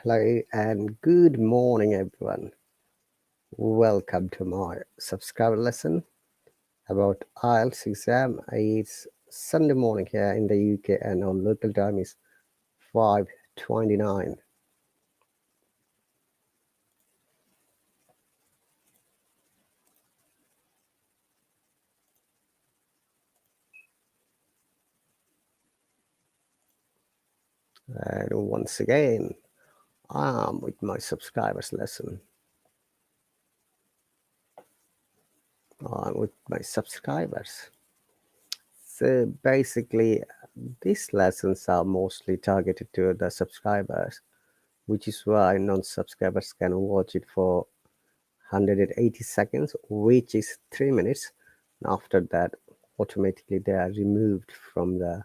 Hello and good morning, everyone. Welcome to my subscriber lesson about IELTS exam. It's Sunday morning here in the UK, and our local time is 5:29. And once again, I'm with my subscribers lesson. I'm with my subscribers. So basically, these lessons are mostly targeted to the subscribers, which is why non-subscribers can watch it for 180 seconds, which is 3 minutes. And after that, automatically they are removed from the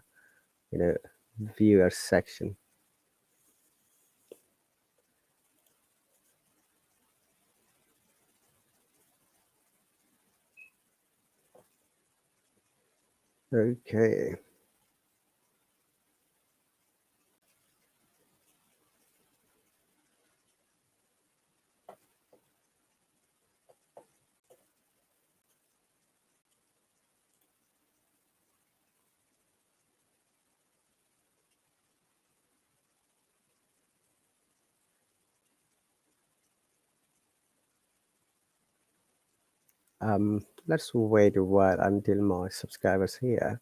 viewer section. Okay. Let's wait a while until my subscribers here.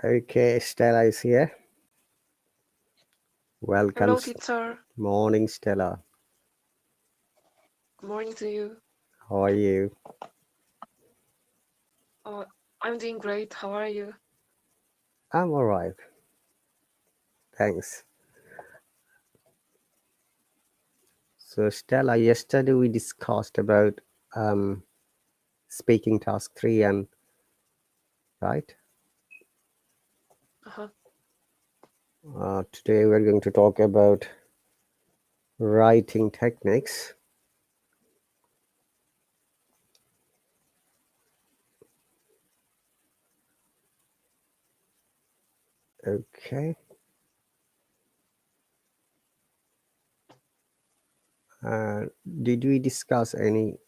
Okay, Stella is here. Welcome. Hello, teacher. Morning, Stella. Good morning to you. How are you? I'm doing great. How are you? I'm all right. Thanks. So, Stella, yesterday we discussed about speaking task 3, and right? Uh-huh. Today we're going to talk about writing techniques. Okay. Did we discuss any?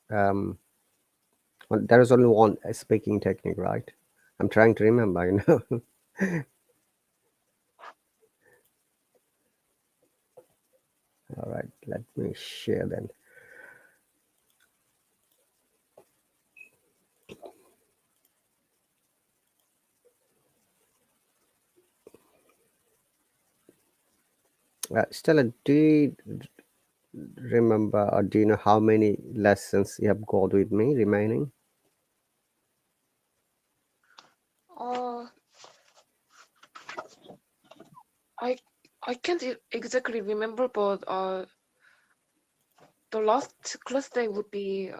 There is only one speaking technique, right? I'm trying to remember, All right, let me share then. Stella, do you remember, or do you know how many lessons you have got with me remaining? Uh, I I can't exactly remember, but the last class day would be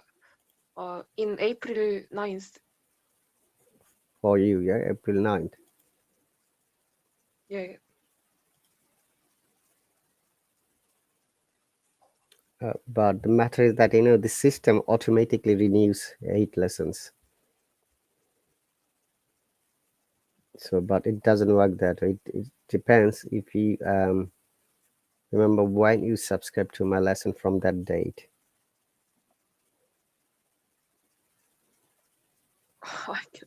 in April 9th. for you, yeah, April 9th. Yeah. But the matter is that the system automatically renews 8 lessons. So, but it doesn't work that way. It depends if you remember when you subscribe to my lesson from that date.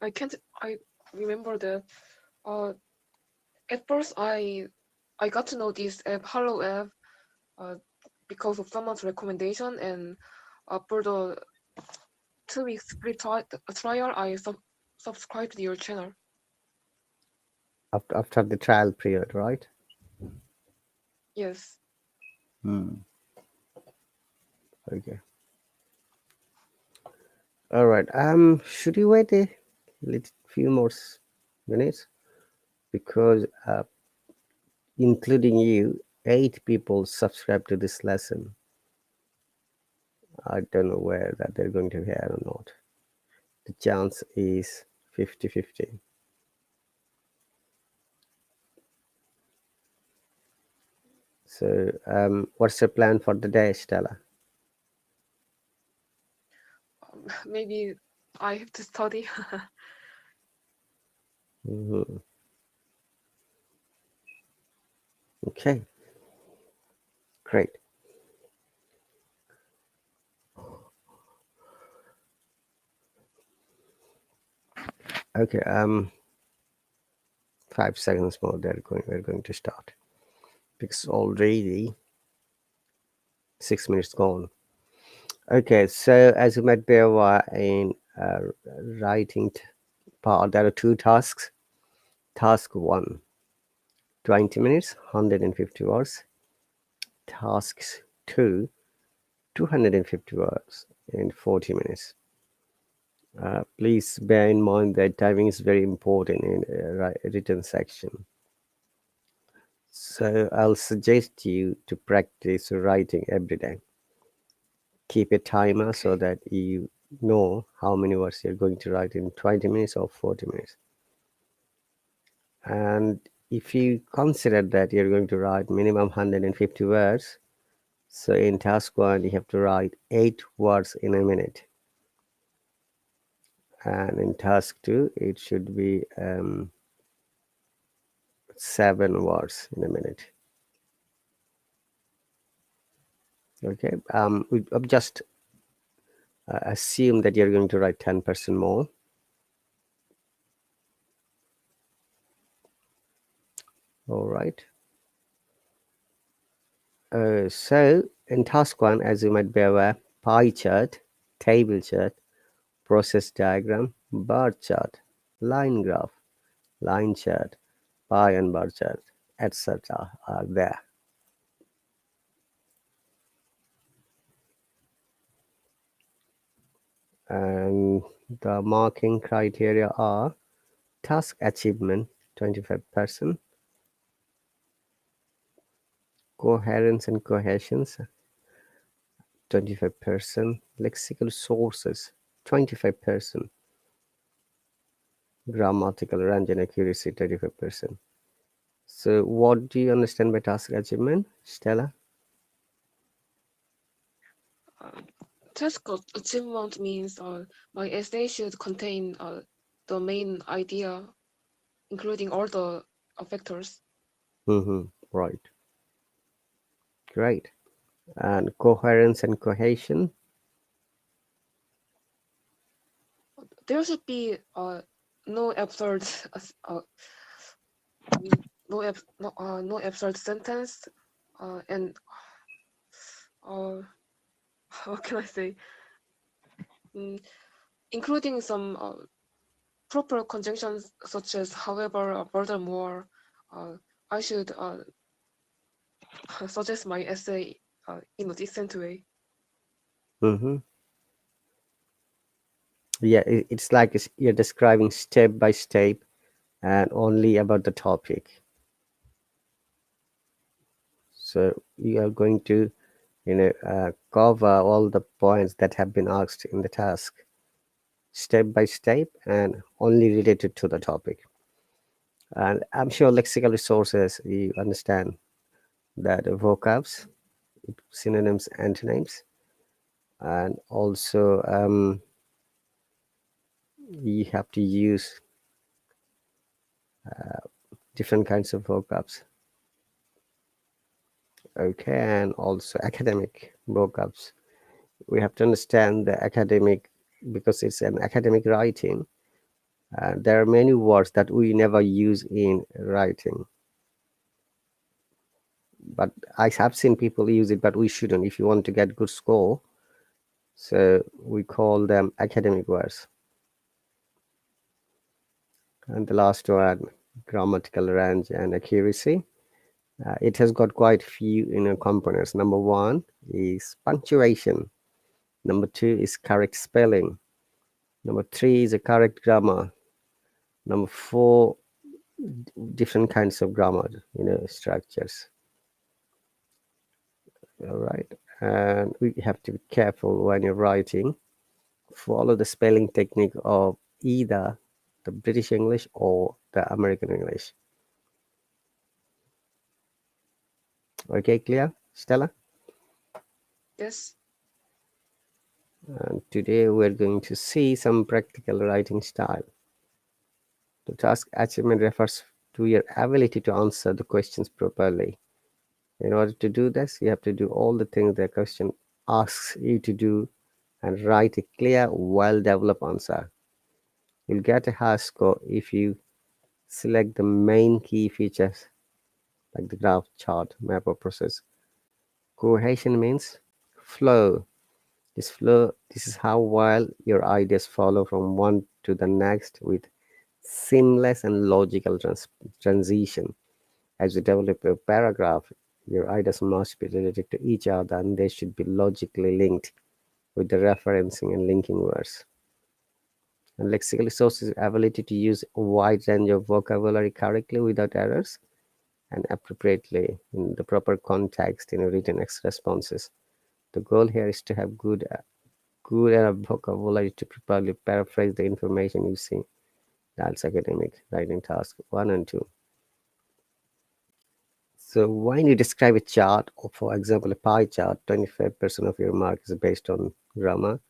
I can't I remember that. Uh, at first I got to know this app, Hallo app, uh, because of someone's recommendation, and for the 2 weeks free trial, I subscribed to your channel. After the trial period, right? Yes. Hmm. Okay. All right. Should you wait a little few more minutes because including you, 8 people subscribe to this lesson. I don't know where that they're going to hear or not. The chance is 50-50. So, what's your plan for the day, Stella? Maybe I have to study. Hmm. Okay, great. Okay, 5 seconds more. We're going to start because already 6 minutes gone. Okay, so as you might be aware, in writing part, there are 2 tasks. Task 1, 20 minutes, 150 words. Tasks 2, 250 words in 40 minutes. Please bear in mind that timing is very important in written section. So I'll suggest you to practice writing every day. Keep a timer so Okay. that you know how many words you're going to write in 20 minutes or 40 minutes. And if you consider that you're going to write minimum 150 words, so in task 1 you have to write 8 words in a minute, and in task 2 it should be 7 words in a minute. Okay, I've just assume that you're going to write 10% more. All right. So in task 1, as you might be aware, pie chart, table chart, process diagram, bar chart, line graph, line chart, pie and bar chart, etc. are there. And the marking criteria are task achievement 25%, coherence and cohesion 25%, lexical sources 25%, grammatical range and accuracy 35%. So what do you understand by task achievement, Stella? Uh, task achievement means my essay should contain the main idea, including all the factors. Right, great. And coherence and cohesion? There should be no absurd no absurd sentence, and uh, what can I say? Mm, including some proper conjunctions such as however, furthermore. Uh, I should suggest my essay in a decent way. Mm-hmm. Yeah, it's like you're describing step by step and only about the topic. So you are going to, cover all the points that have been asked in the task step by step and only related to the topic. And I'm sure lexical resources, you understand that vocabs, synonyms, antonyms, and also you have to use different kinds of vocabs. Okay, and also academic vocabs. We have to understand the academic because it's an academic writing. There are many words that we never use in writing, but I have seen people use it, but we shouldn't if you want to get good score. So we call them academic words. And the last one, grammatical range and accuracy. It has got quite few components. Number one is punctuation. Number two is correct spelling. Number three is a correct grammar. Number four, different kinds of grammar, structures. All right. And we have to be careful when you're writing. Follow the spelling technique of either the British English or the American English. Okay, clear, Stella? Yes. And today we're going to see some practical writing style. The task achievement refers to your ability to answer the questions properly. In order to do this, you have to do all the things the question asks you to do and write a clear, well-developed answer. You'll get a high score if you select the main key features like the graph, chart, map, or process. Cohesion means flow. This is how well your ideas follow from one to the next with seamless and logical transition. As you develop a paragraph, your ideas must be related to each other and they should be logically linked with the referencing and linking words. And lexical resources ability to use a wide range of vocabulary correctly without errors and appropriately in the proper context in written responses. The goal here is to have good enough vocabulary to properly paraphrase the information you see. That's academic writing task 1 and 2. So when you describe a chart, or for example a pie chart, 25% of your mark is based on grammar.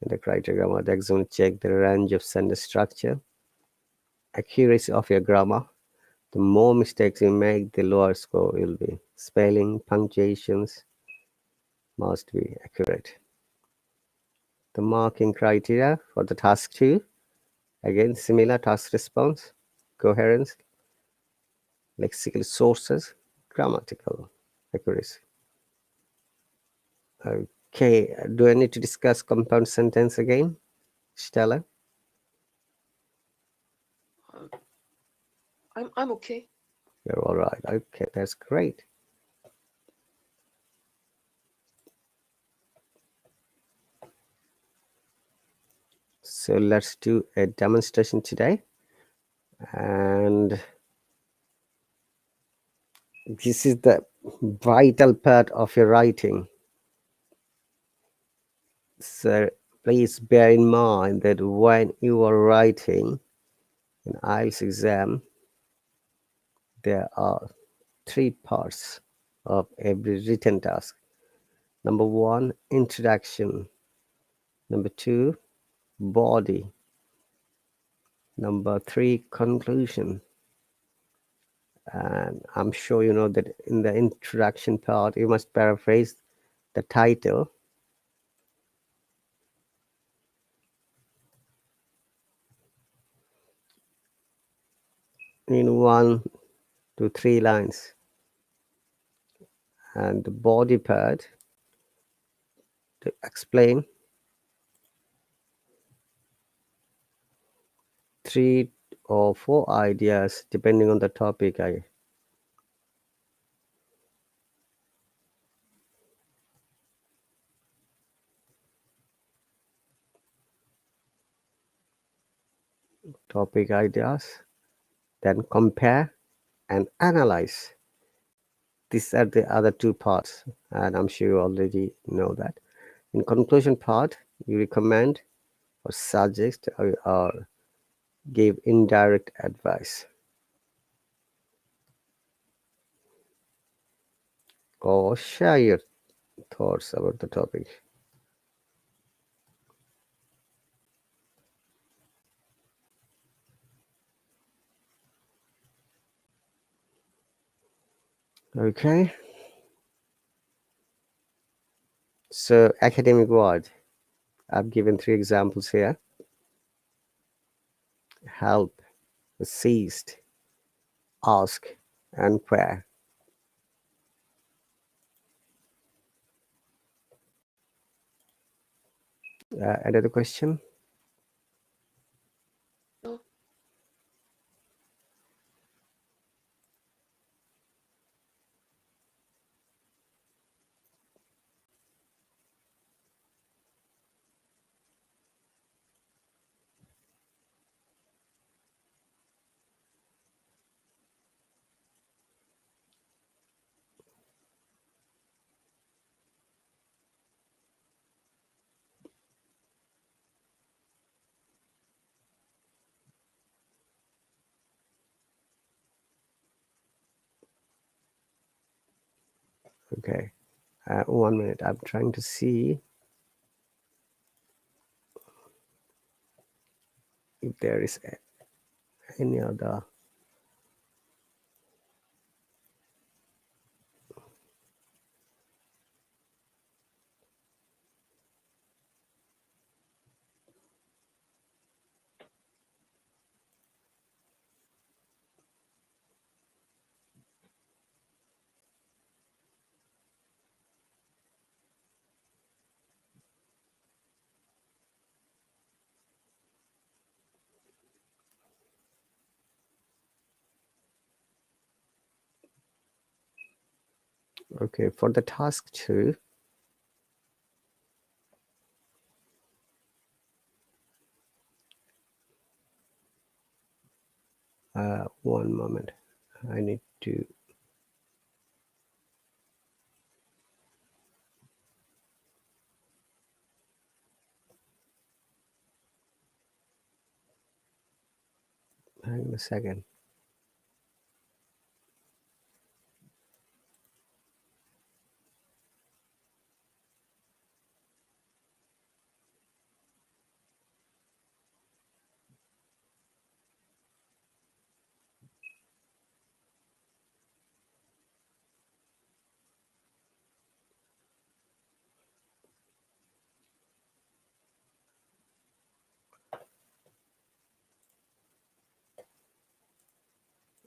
In the criteria grammar, the examiner check the range of sentence structure, accuracy of your grammar. The more mistakes you make, the lower score will be. Spelling, punctuations must be accurate. The marking criteria for the task 2, again similar task response, coherence, lexical sources, grammatical accuracy. Okay, do I need to discuss compound sentence again, Stella? Uh, I'm okay. You're all right. Okay, that's great. So let's do a demonstration today. And this is the vital part of your writing. So please bear in mind that when you are writing an IELTS exam, there are 3 parts of every written task. Number 1, introduction. Number 2, body. Number 3, conclusion. And I'm sure you know that in the introduction part, you must paraphrase the title in 1 to 3 lines. And the body part to explain 3 or 4 ideas depending on the topic. Topic ideas, then compare and analyze. these are the other two parts, and I'm sure you already know that. In conclusion part, you recommend or suggest or give indirect advice or share your thoughts about the topic. Okay, so academic word. I've given 3 examples here: help, assist, ask, and where. Another question? No. Okay, 1 minute. I'm trying to see if there is any other. Okay, for the task 2, one moment. I need to. Hang on a second.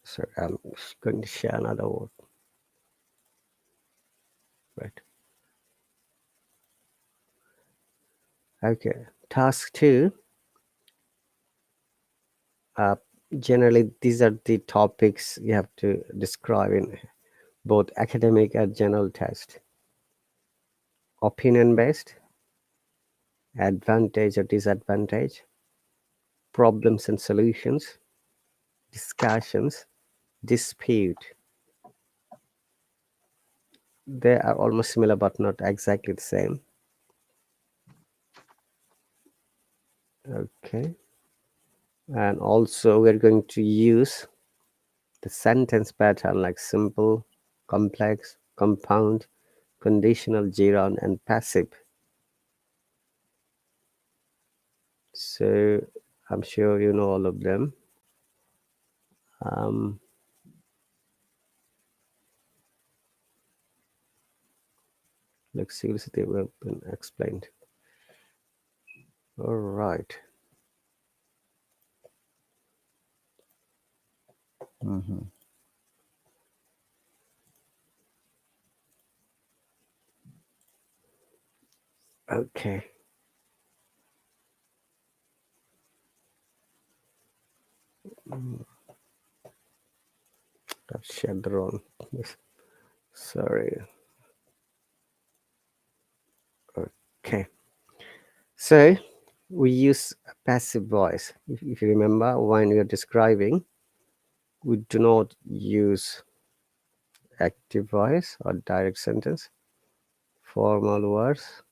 So I'm going to share another word. Right. Okay. Task 2. Uh, Generally, these are the topics you have to describe in both academic and general test. Opinion based, advantage or disadvantage, problems and solutions, discussions, dispute. They are almost similar but not exactly the same. Okay. And also we're going to use the sentence pattern like simple, complex, compound, conditional, gerund, and passive. So I'm sure you know all of them. Let's see if they have been explained. All right. Okay. I've shared the wrong. Sorry. Okay. So we use passive voice. If you remember, when you're describing, we do not use active voice or direct sentence, formal words,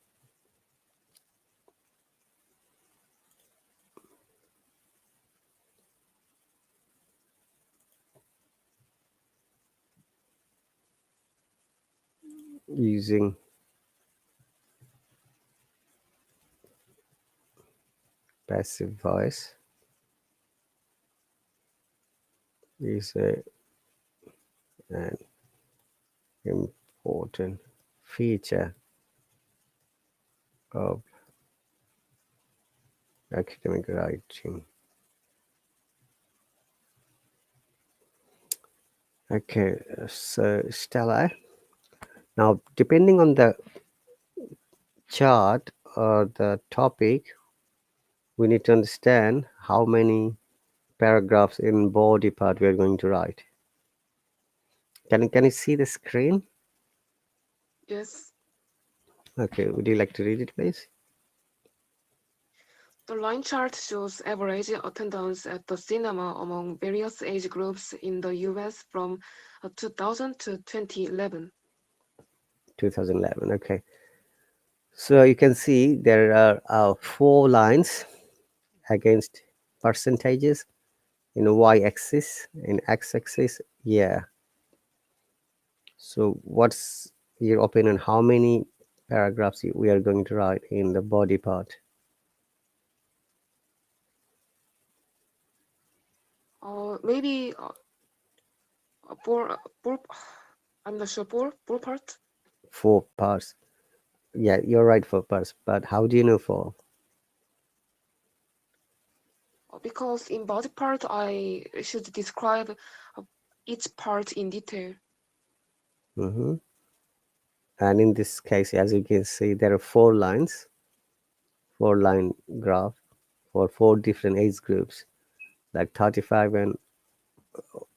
using passive voice is an important feature of academic writing. Okay, so Stella, now depending on the chart or the topic, we need to understand how many paragraphs in body part we are going to write. Can you see the screen? Yes. Okay, would you like to read it, please? The line chart shows average attendance at the cinema among various age groups in the US from 2000 to 2011. 2011. Okay, so you can see there are 4 lines against percentages in y-axis, in x-axis. Yeah. So what's your opinion? How many paragraphs we are going to write in the body part? Maybe four, I'm not sure, four parts. 4 parts. Yeah, you're right, 4 parts. But how do you know 4? Because in body part, I should describe each part in detail. Mm-hmm. And in this case, as you can see, there are 4 lines, 4-line graph for 4 different age groups, like 35 and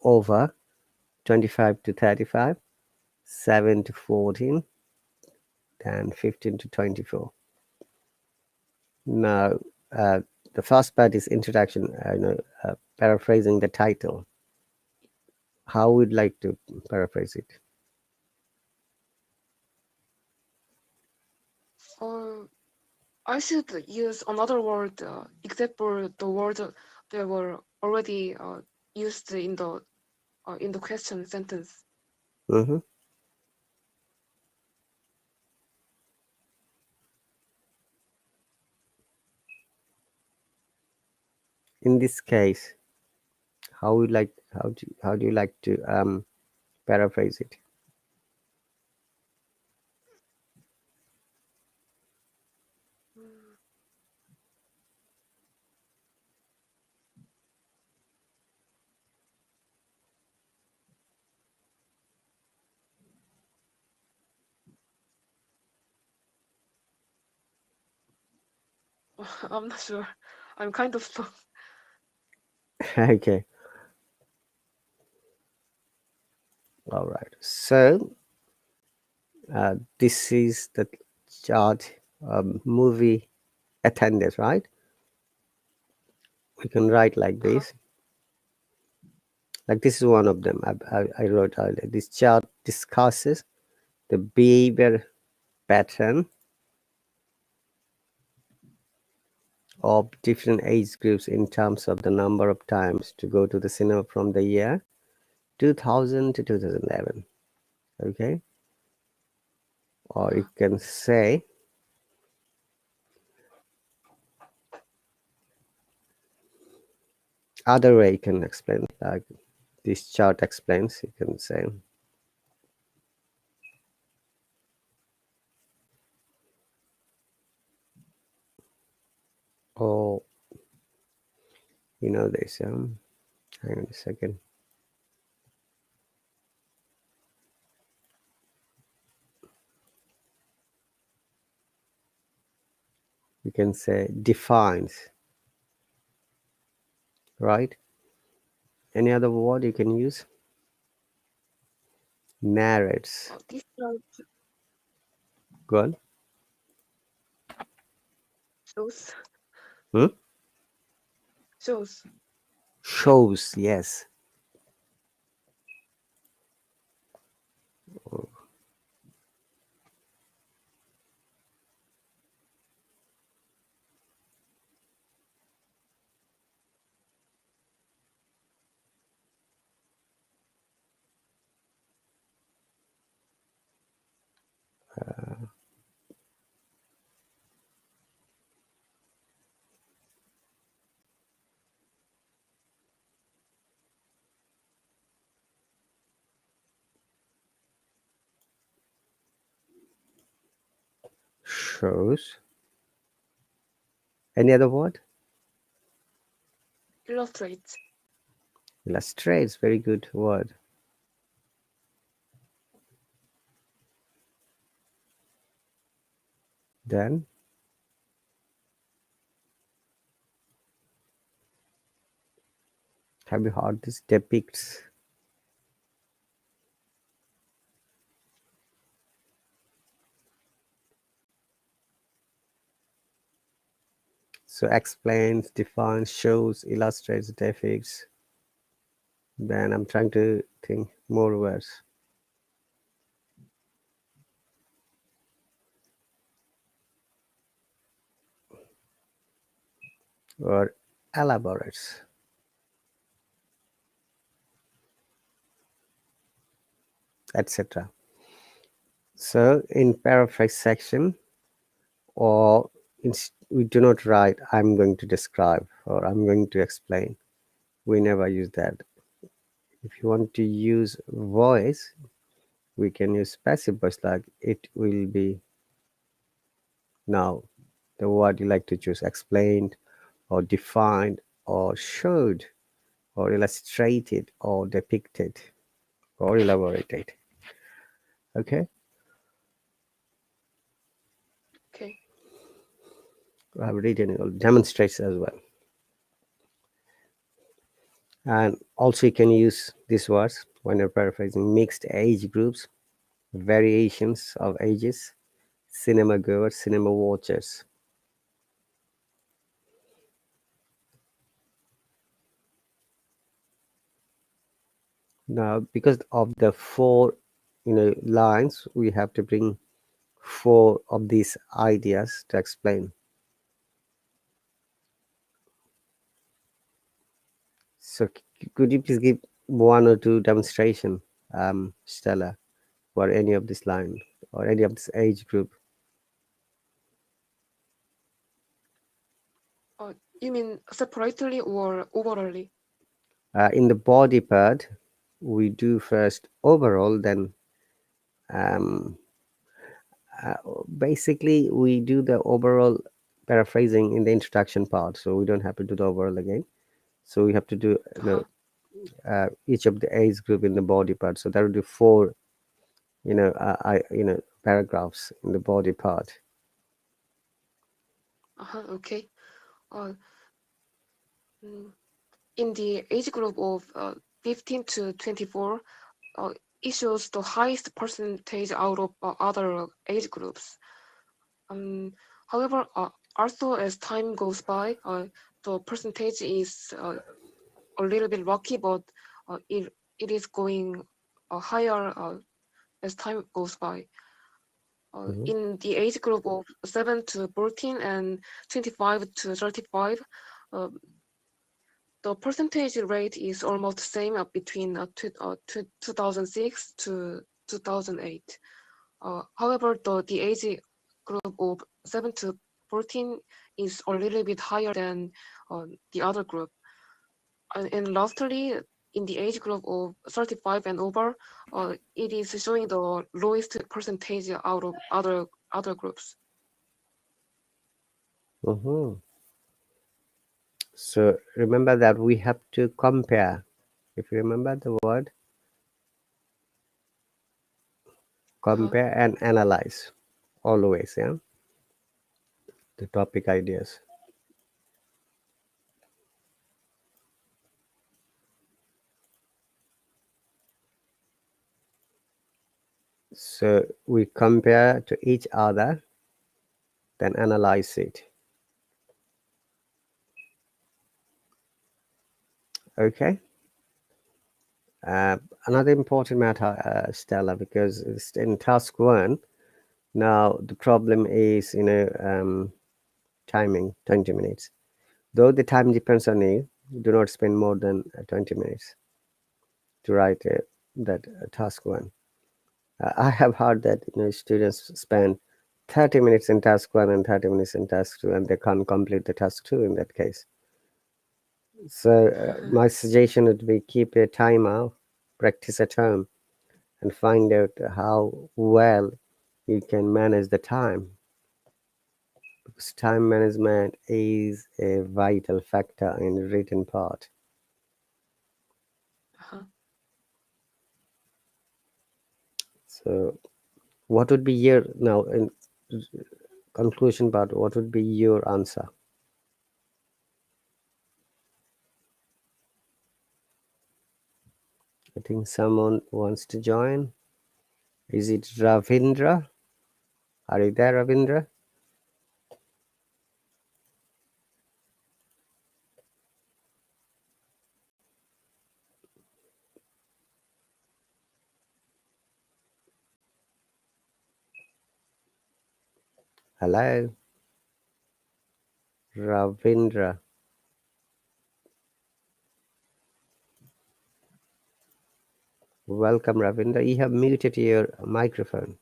over, 25 to 35, 7 to 14, and 15 to 24. Now, uh, the first part is introduction, paraphrasing the title. How would like to paraphrase it? Uh, I should use another word except for the words that were already used in the question sentence. Mm-hmm. In this case, how do you like to paraphrase it? Mm, I'm not sure. I'm kind of slow. Okay, all right. So this is the chart, movie attendance, right? We can write like Uh-huh. this. Like this is one of them. I wrote earlier. This chart discusses the behavior pattern of different age groups in terms of the number of times to go to the cinema from the year 2000 to 2011. Okay, or Uh-huh. you can say other way you can explain, like this chart explains. You can say, oh, this. Hang on a second. You can say defines, right? Any other word you can use? Narrates. This chart Go on. shows Hmm? shows. Shows, yes. Shows. Any other word? Illustrates. Illustrates. Very good word. Then have you heard this? Depicts. So explains, defines, shows, illustrates, depicts. Then I'm trying to think more words. Or elaborates, etc. So in paraphrase section, or we do not write I'm going to describe or I'm going to explain. We never use that. If you want to use voice, we can use passive voice like it will be. Now the word you like to choose: explained or defined or showed or illustrated or depicted or elaborated. Okay, Okay. I have written it, demonstrates as well. And also you can use these words when you're paraphrasing: mixed age groups, variations of ages, cinema goers, cinema watchers. Now because of the four lines, we have to bring four of these ideas to explain. So could you please give one or two demonstration, Stella, for any of this line or any of this age group? You mean separately or overally? In the body part, we do first overall, then um, uh, basically we do the overall paraphrasing in the introduction part, so we don't have to do the overall again. So we have to do Uh-huh. each of the age group in the body part. So that would be four paragraphs in the body part. Uh-huh. Okay. Uh, mm, in the age group of 15 to 24, uh, it shows the highest percentage out of other age groups. However, also as time goes by, the percentage is a little bit rocky, but it is going higher as time goes by. Mhm. In the age group of 7 to 14 and 25 to 35, uh, the percentage rate is almost the same between 2006 to 2008. However, the age group of 7 to 14 is a little bit higher than the other group. And lastly, in the age group of 35 and over, it is showing the lowest percentage out of other groups. Mhm. So remember that we have to compare. If you remember the word, Uh-huh. compare and analyze always, yeah, the topic ideas. So we compare to each other, then analyze it. Okay. Another important matter, Stella, because it's in task one, now the problem is, timing 20 minutes. Though the time depends on you, do not spend more than 20 minutes to write that task one. I have heard that students spend 30 minutes in task one and 30 minutes in task two, and they can't complete the task two in that case. So my suggestion would be keep a timer, practice at home, and find out how well you can manage the time. Because time management is a vital factor in the written part. Uh-huh. So, what would be your now in conclusion part? What would be your answer? I think someone wants to join. Is it Ravindra? Are you there, Ravindra? Hello, Ravindra. Welcome, Ravindra. You have muted your microphone.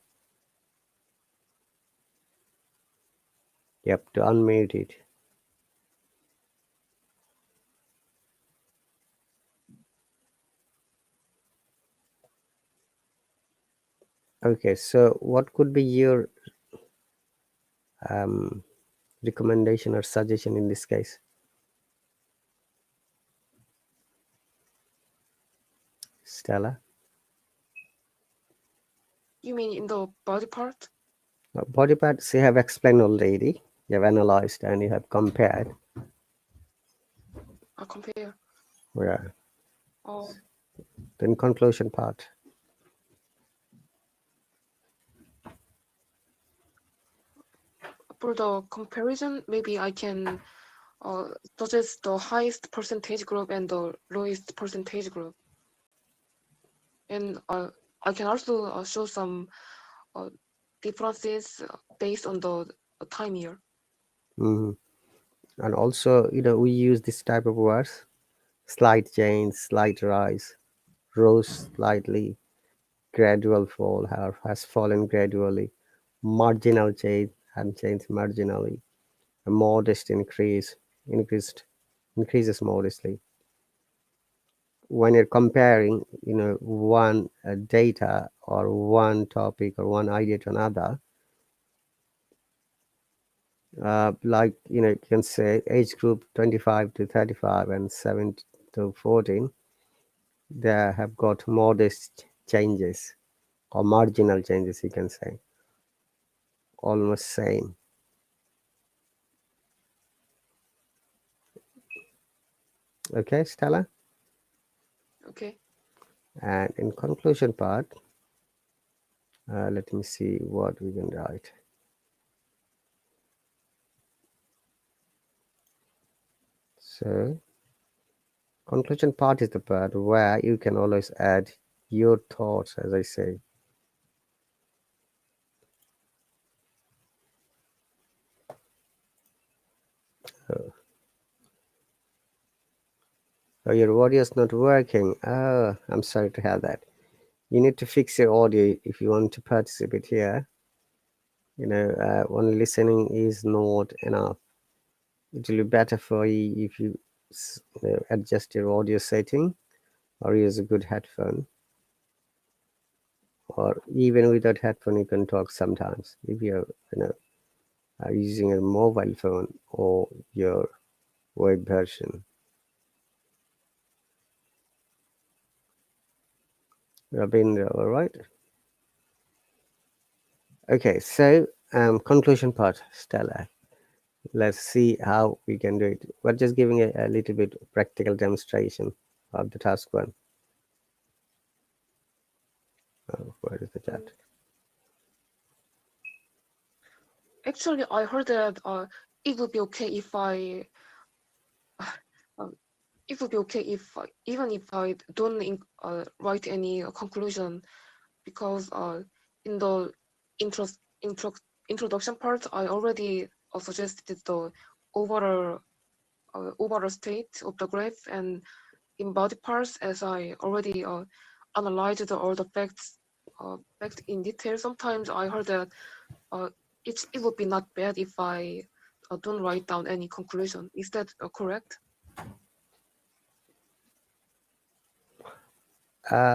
Yep, to unmute it. Okay, so what could be your um, recommendation or suggestion in this case, Stella? You mean in the body part? Body parts you have explained already. You have analyzed and you have compared. I compare. Yeah. Oh, Then conclusion part. for the comparison, maybe I can suggest the highest percentage group and the lowest percentage group, and I can also show some uh, differences based on the time year. Hmm. And also, we use this type of words: slight change, slight rise, rose slightly, gradual fall, has fallen gradually, marginal change, and changed marginally, a modest increased, increases modestly. When you're comparing, one data or one topic or one idea to another, like you can say age group 25 to 35 and 7 to 14, they have got modest changes or marginal changes, you can say, almost same. Okay, Stella. Okay. And in conclusion part, let me see what we can write. So conclusion part is the part where you can always add your thoughts, as I say. Oh, your audio is not working. Oh, I'm sorry to have that. You need to fix your audio if you want to participate here. Only listening is not enough. It will be better for you if you adjust your audio setting or use a good headphone. Or even without headphone, you can talk sometimes if you're using a mobile phone or your web version. Rabindra, all right. Okay, so conclusion part, Stella. Let's see how we can do it. We're just giving a little bit practical demonstration of the task one. Oh, where is the chat? Mm. Actually, I heard that it would be okay if I it would be okay if even if I don't write any conclusion, because in the intro, intro, introduction part I already suggested the overall overall state of the graph, and in body parts, as I already analyzed all the facts in detail. Sometimes I heard that it would be not bad if I don't write down any conclusion. Is that correct?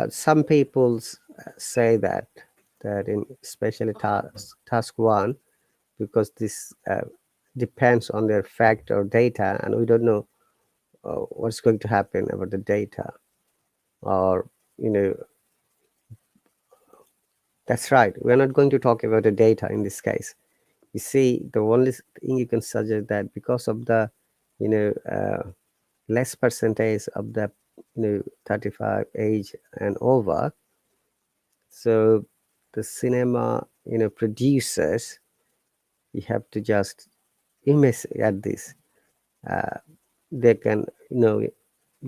Some people say that in especially task one, because this depends on their fact or data, and we don't know what's going to happen about the data, or you know, that's right, we're not going to talk about the data in this case. You see, the only thing you can suggest that because of the less percentage of the 35 age and over, so the cinema producers, you have to just image at this. They can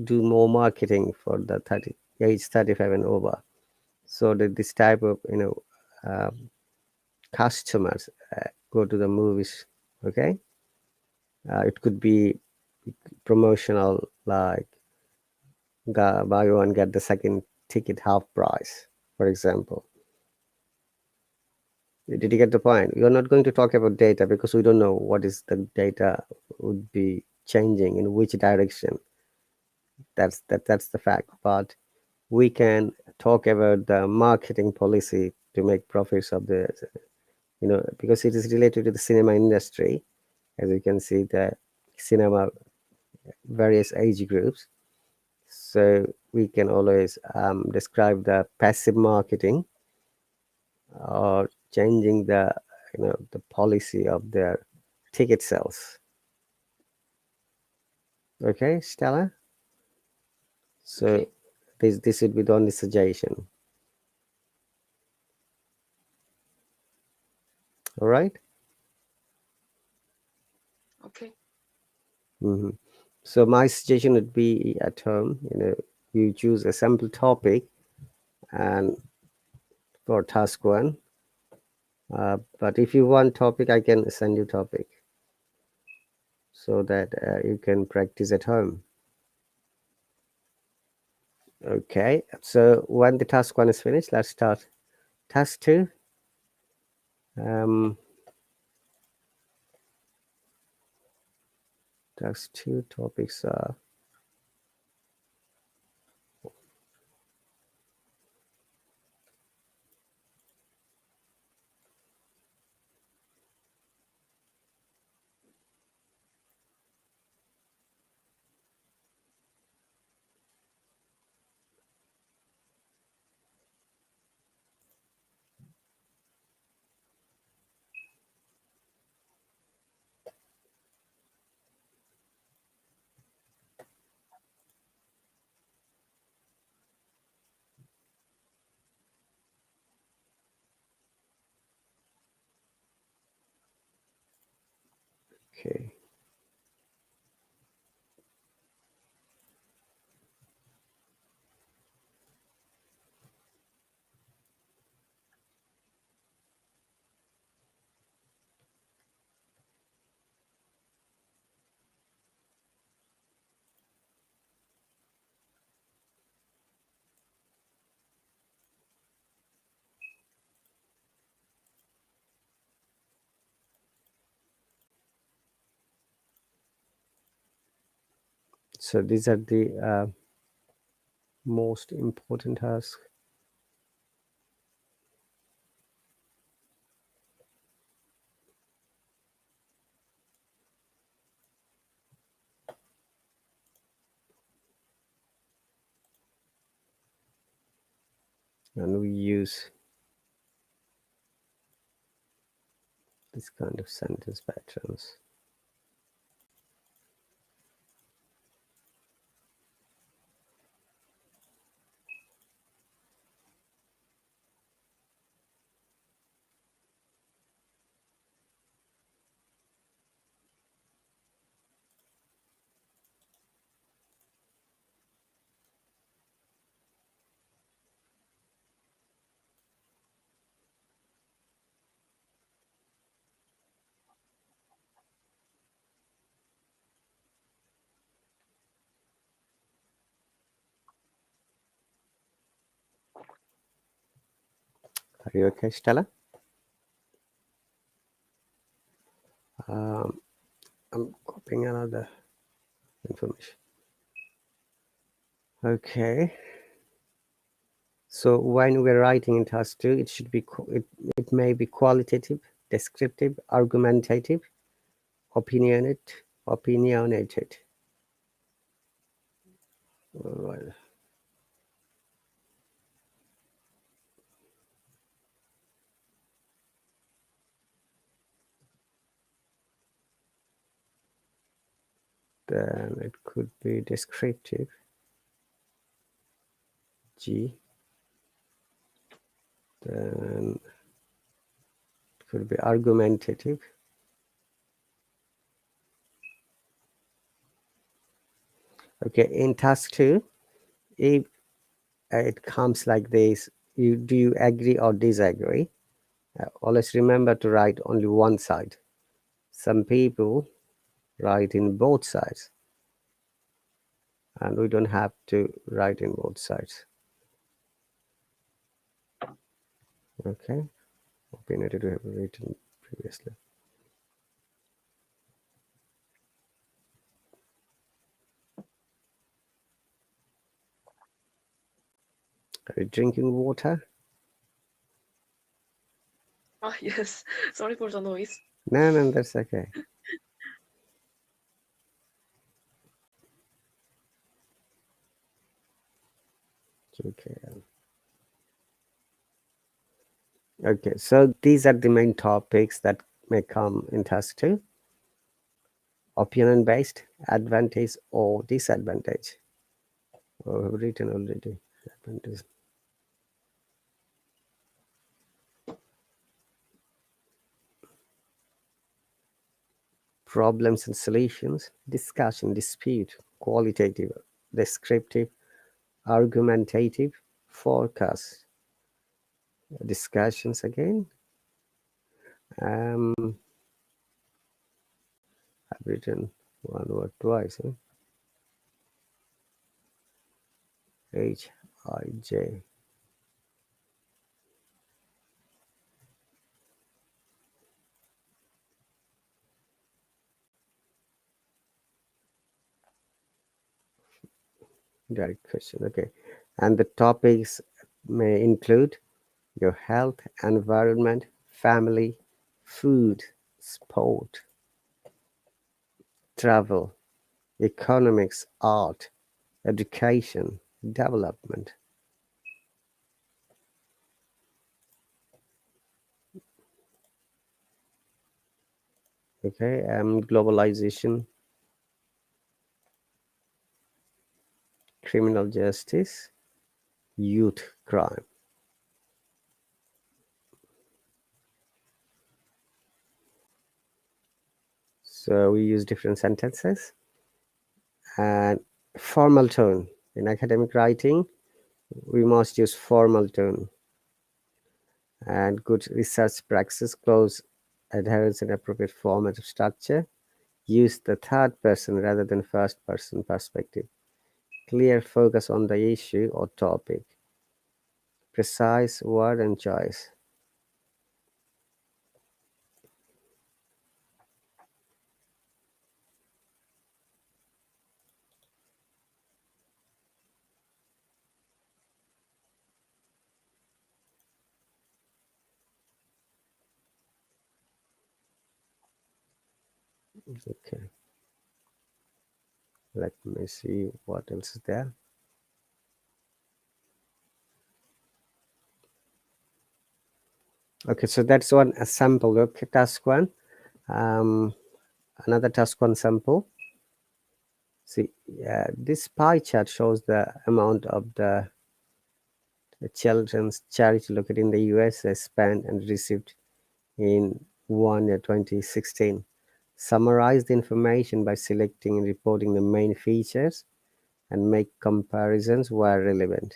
do more marketing for the 30 age 35 and over, so that this type of customers go to the movies. Okay, it could be promotional, like buy one get the second ticket half price, for example. Did you get the point? We're not going to talk about data because we don't know what is the data would be changing in which direction. That's the fact. But we can talk about the marketing policy to make profits of the because it is related to the cinema industry. As you can see, the cinema various age groups. So we can always describe the passive marketing or changing the policy of their ticket sales. Okay, Stella. So Okay. this would be the only suggestion. All right. Okay. Mm-hmm. So my suggestion would be at home, you choose a simple topic, and for task one. But if you want topic, I can send you topic so that you can practice at home. Okay. So when the task one is finished, let's start task two. Um, task two topics are okay. So these are the most important tasks. And we use this kind of sentence patterns. Are you okay, Stella? Um, I'm copying another information. Okay. So when we're writing in task 2, it should be it may be qualitative, descriptive, argumentative, opinionated. Well, then it could be descriptive, G. Then it could be argumentative. Okay, in task 2, if it comes like this, do you agree or disagree? Always remember to write only one side. Some people write in both sides, and we don't have to write in both sides. Okay, opinionated to have written previously. Are you drinking water? Yes. Sorry for the noise. No, that's okay. Okay. Okay, so these are the main topics that may come in task 2. Opinion based, advantage or disadvantage. Oh, I've written already. Advantage. Problems and solutions, discussion, dispute, qualitative, descriptive, argumentative, forecast, discussions again. I've written one word twice. Hij. Direct question. Okay. And the topics may include your health, environment, family, food, sport, travel, economics, art, education, development. Okay, globalization, criminal justice, youth crime. So we use different sentences and formal tone. In academic writing, we must use formal tone, and good research practice, close adherence and appropriate format of structure. Use the third person rather than first person perspective. Clear focus on the issue or topic. Precise word and choice. Okay. Let me see what else is there. Okay, so that's one sample. Okay, task 1. Another task 1 sample. See, this pie chart shows the amount of the children's charity located in the USA spent and received in 2016. Summarize the information by selecting and reporting the main features and make comparisons where relevant.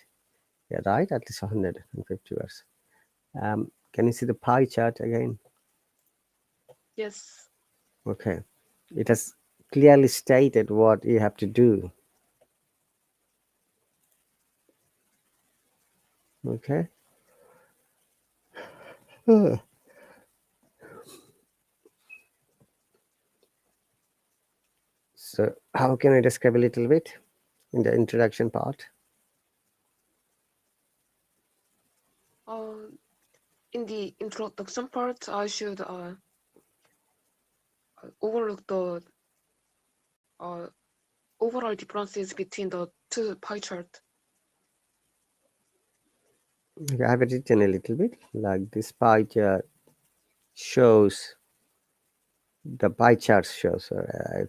Yeah, right, at least 150 words. Can you see the pie chart again? Yes. Okay. It has clearly stated what you have to do. Okay. So, how can I describe a little bit in the introduction part? Uh, in the introduction part, I should overlook the uh, overall differences between the two pie chart. Okay, I have written a little bit like this pie chart shows the pie chart shows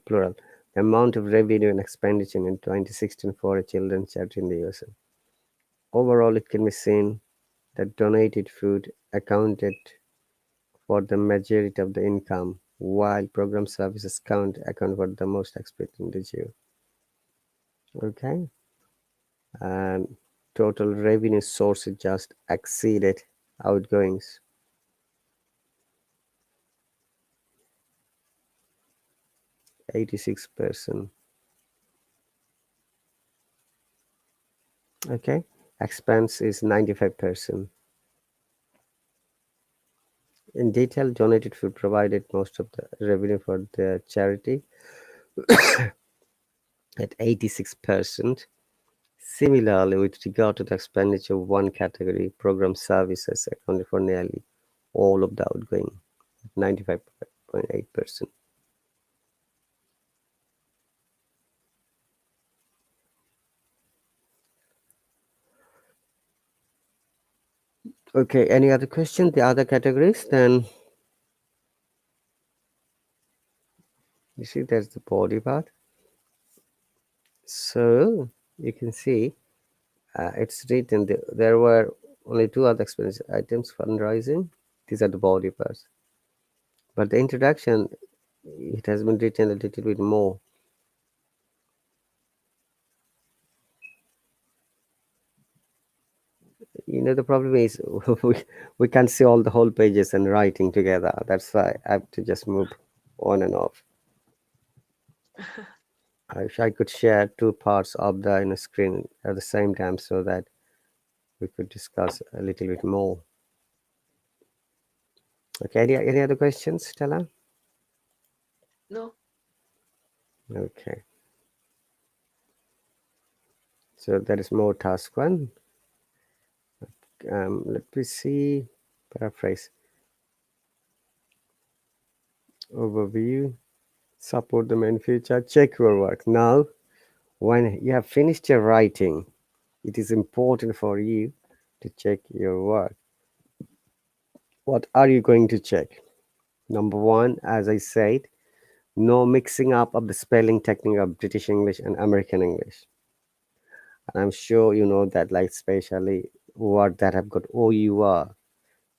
plural the amount of revenue and expenditure in 2016 for a children's charity in the USA. Overall, it can be seen that donated food accounted for the majority of the income, while program services account for the most expenditure. Okay, and total revenue sources just exceeded outgoings. 86%. Okay, expense is 95%. In detail, donated food provided most of the revenue for the charity at 86%. Similarly, with regard to the expenditure of one category, program services accounted for nearly all of the outgoing, 95.8%. Okay, any other question? The other categories, then you see there's the body part. So you can see it's written there were only two other expense items fundraising. These are the body parts. But the introduction, it has been written a little bit more. The problem is we can't see all the whole pages and writing together. That's why I have to just move on and off. I wish I could share two parts of the screen at the same time so that we could discuss a little bit more. Okay, any other questions, Stella? No, Okay, so there is more task one. Let me see. Paraphrase. Overview. Support the main feature. Check your work. Now, when you have finished your writing, it is important for you to check your work. What are you going to check? Number one, as I said, no mixing up of the spelling technique of British English and American English. And I'm sure you know that, like, especially word that have got OUR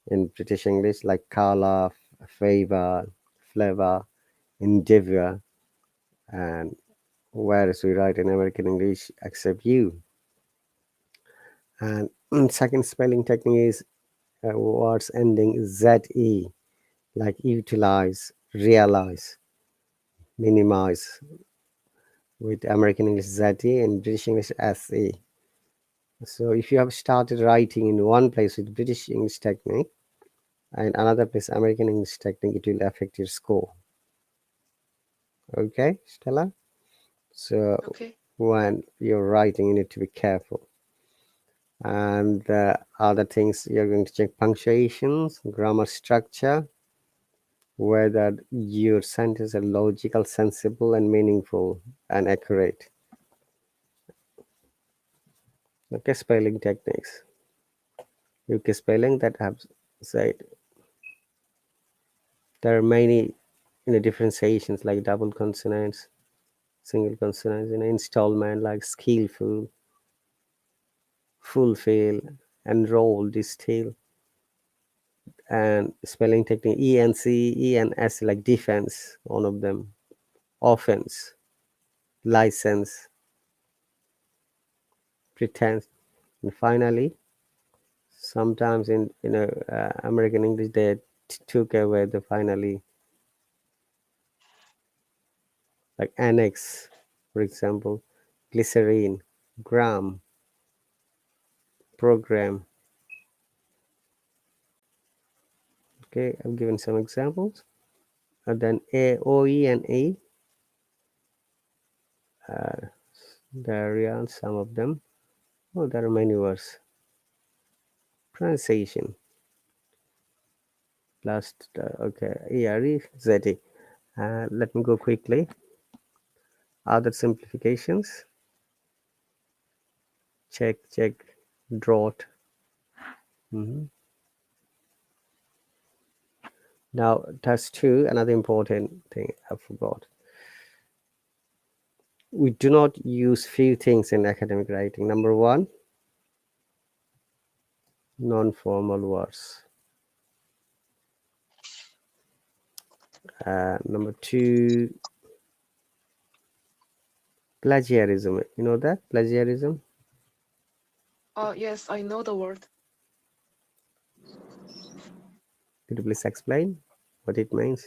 in British English, like color, favor, flavor, endeavor, and whereas we write in American English, except you. And second spelling technique is words ending ZE, like utilize, realize, minimize, with American English ZE and British English SE. So if you have started writing in one place with British English technique and another place American English technique, it will affect your score. Okay, Stella? So okay, when you're writing, you need to be careful. And the other things, you're going to check punctuations, grammar structure, whether your sentences are logical, sensible, and meaningful and accurate. Okay, spelling techniques. UK spelling that have said there are many differentiations like double consonants, single consonants, installment like skillful, fulfill, enroll, distill, and spelling technique ENC, like defense, one of them, offense, license, pretense, and finally, sometimes in American English they took away the finally, like annex, for example, glycerine, gram, program. Okay, I've given some examples. And then A, O, E, and E. There are some of them. Oh, there are many words. Pronunciation. Last, okay, ERE, ZE. Let me go quickly. Other simplifications. Check, drought. Now, task 2, another important thing I forgot. We do not use few things in academic writing. Number 1, non-formal words. Number 2, plagiarism. You know that? Plagiarism? Yes, I know the word. Could you please explain what it means?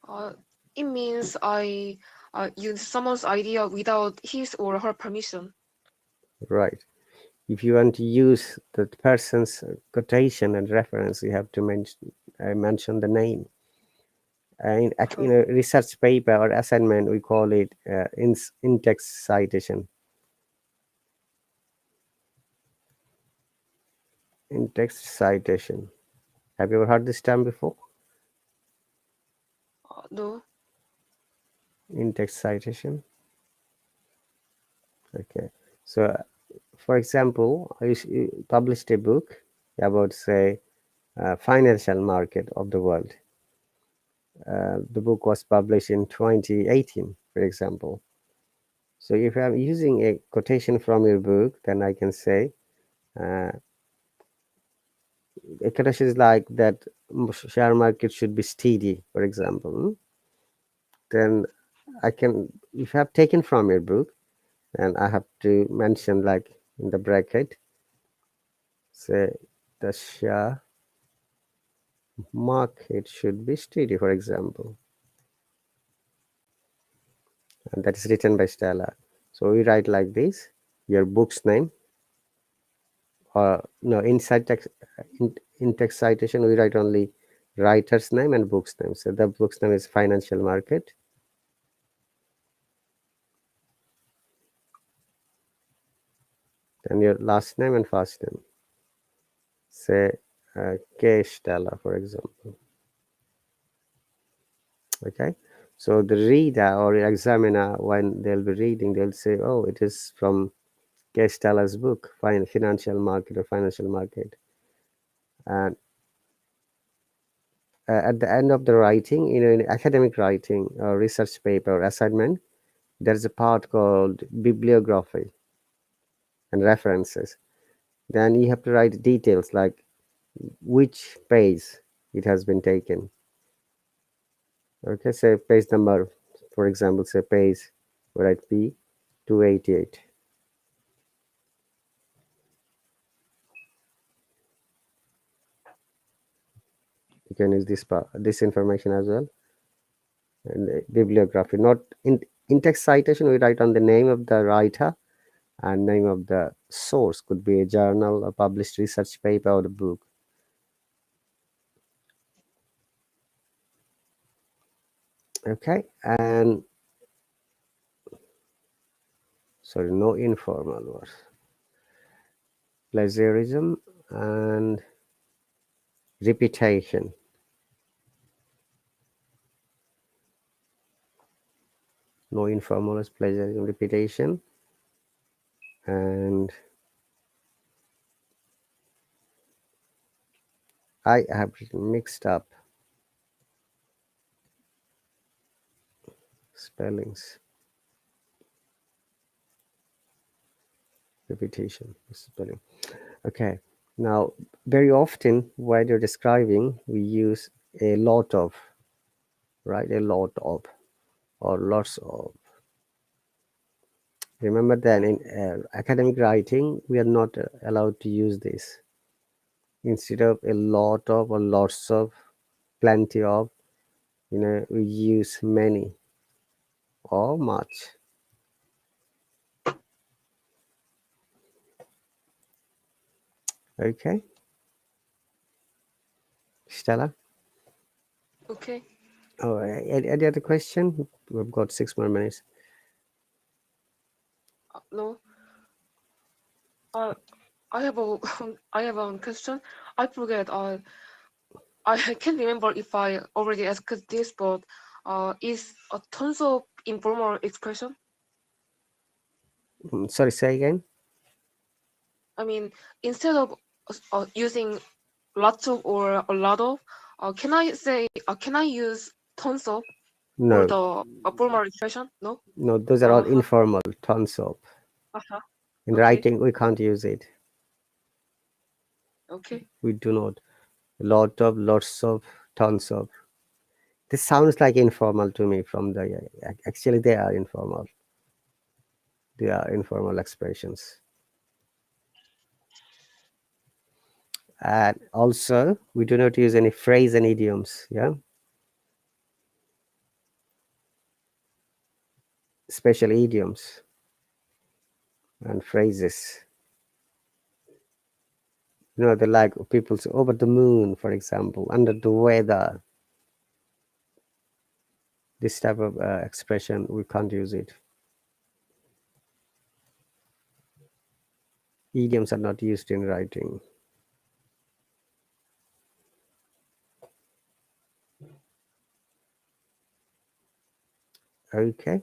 Uh, it means I use someone's idea without his or her permission. Right. If you want to use the person's quotation and reference, you have to mention the name. In a research paper or assignment, we call it in-text citation. In-text citation. Have you ever heard this term before? No. In-text citation. Okay. So, for example, I published a book about, say, financial market of the world. The book was published in 2018, for example. So if I'm using a quotation from your book, then I can say, a quotation is like that share market should be steady, for example. Then I can, if I have taken from your book, then I have to mention like in the bracket, say the share market should be steady, for example. And that is written by Stella. So we write like this, your book's name, or no, inside text, in text citation, we write only writer's name and book's name. So the book's name is Financial Market. Then your last name and first name. Say K. Stella, for example. Okay. So the reader or examiner, when they'll be reading, they'll say, oh, it is from K. Stella's book, Financial Market or Financial Market. And at the end of the writing, in academic writing or research paper or assignment, there's a part called bibliography and references. Then you have to write details like which page it has been taken. Okay, say page number, for example, say page, we write P 288. You can use this information as well. And bibliography, not in text citation, we write on the name of the writer and name of the source, could be a journal, a published research paper, or a book. Okay, and sorry, no informal words. Plagiarism and repetition. No informal words, plagiarism, repetition, and I have mixed up spellings. Repetition, spelling. Okay, now very often while you're describing, we use a lot of, right? A lot of or lots of. Remember that in academic writing, we are not allowed to use this. Instead of a lot of or lots of, plenty of, we use many or much. Okay. Stella? Okay. Oh, any other question? We've got 6 more minutes. No. Uh, I have a I have a question. I forget. I can't remember if I already asked this, but is a tons of informal expression? Sorry, say again. I mean, instead of using lots of or a lot of, can I say can I use tons of for No, the formal expression? No. no, those are all Uh-huh. informal. Tons of. Uh-huh. In Okay. writing, we can't use it. Okay. We do not. Lot of, lots of, tons of. This sounds like informal to me. From the actually, they are informal. They are informal expressions. And also, we do not use any phrase and idioms. Yeah, special idioms and phrases. The like people say over the moon, for example, under the weather. This type of expression, we can't use it. Idioms are not used in writing. Okay.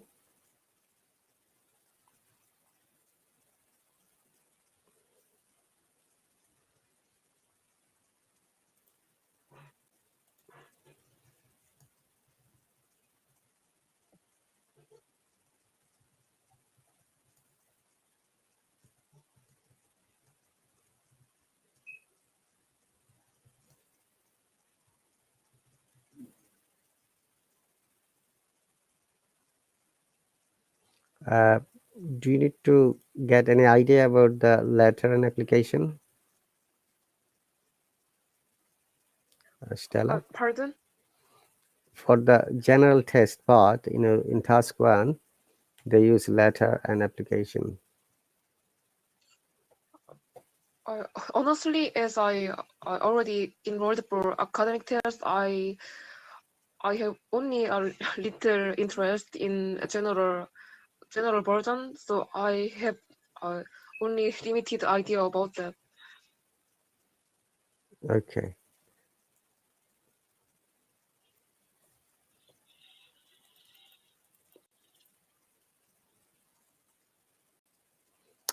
Uh, do you need to get any idea about the letter and application, Stella? Pardon? For the general test part, in task 1, they use letter and application. Honestly, as I already enrolled for academic tests, I have only a little interest in a general version, so I have uh, only limited idea about that. Okay.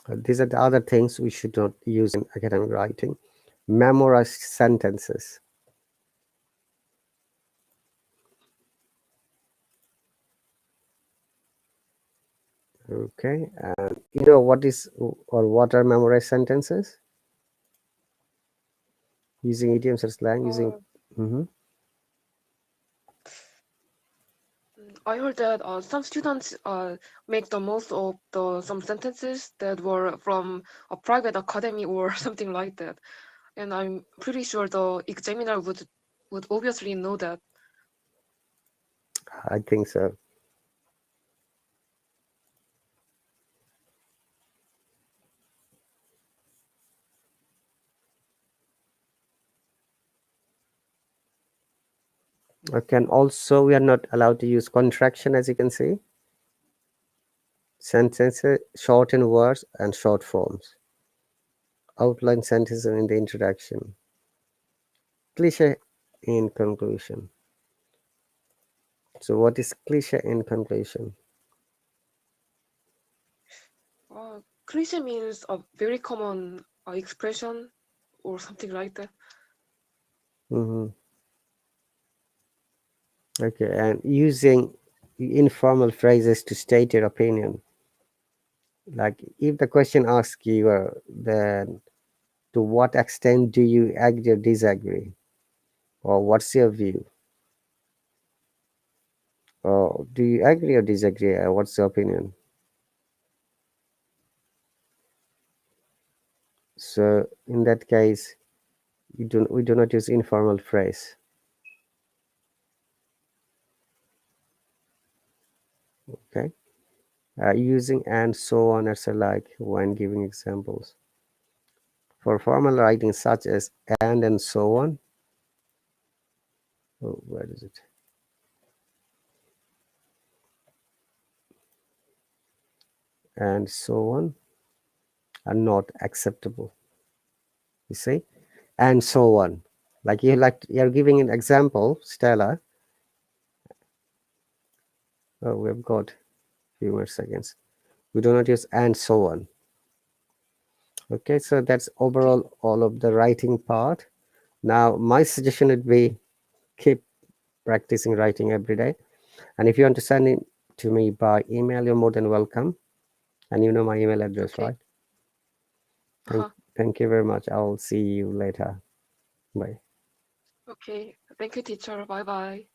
These are the other things we should not use in academic writing. Memorize sentences. Okay. And what is or what are memorized sentences? Using idioms or slang, using. Uh, Mhm. I heard that some students make the most of some sentences that were from a private academy or something like that, and I'm pretty sure the examiner would obviously know that. I think so. Okay, and also we are not allowed to use contraction, as you can see. Sentences, shorten words and short forms. Outline sentences in the introduction. Cliche in conclusion. So what is cliche in conclusion? Cliche means a very common expression or something like that. Hmm. Okay, and using informal phrases to state your opinion. Like if the question asks you, then to what extent do you agree or disagree? Or what's your view? Or do you agree or disagree? What's your opinion? So in that case, we do not use informal phrase. Okay, using and so on as a like when giving examples. For formal writing such as and so on, Oh, where is it? And so on are not acceptable. You see, and so on. You're giving an example, Stella. Oh, we've got few more seconds. We do not use and so on. Okay, so that's Okay. overall all of the writing part. Now, my suggestion would be keep practicing writing every day. And if you want to send it to me by email, you're more than welcome. And you know my email address, Okay. right? Thank, Uh-huh. thank you very much. I'll see you later. Bye. Okay. Thank you, teacher. Bye bye.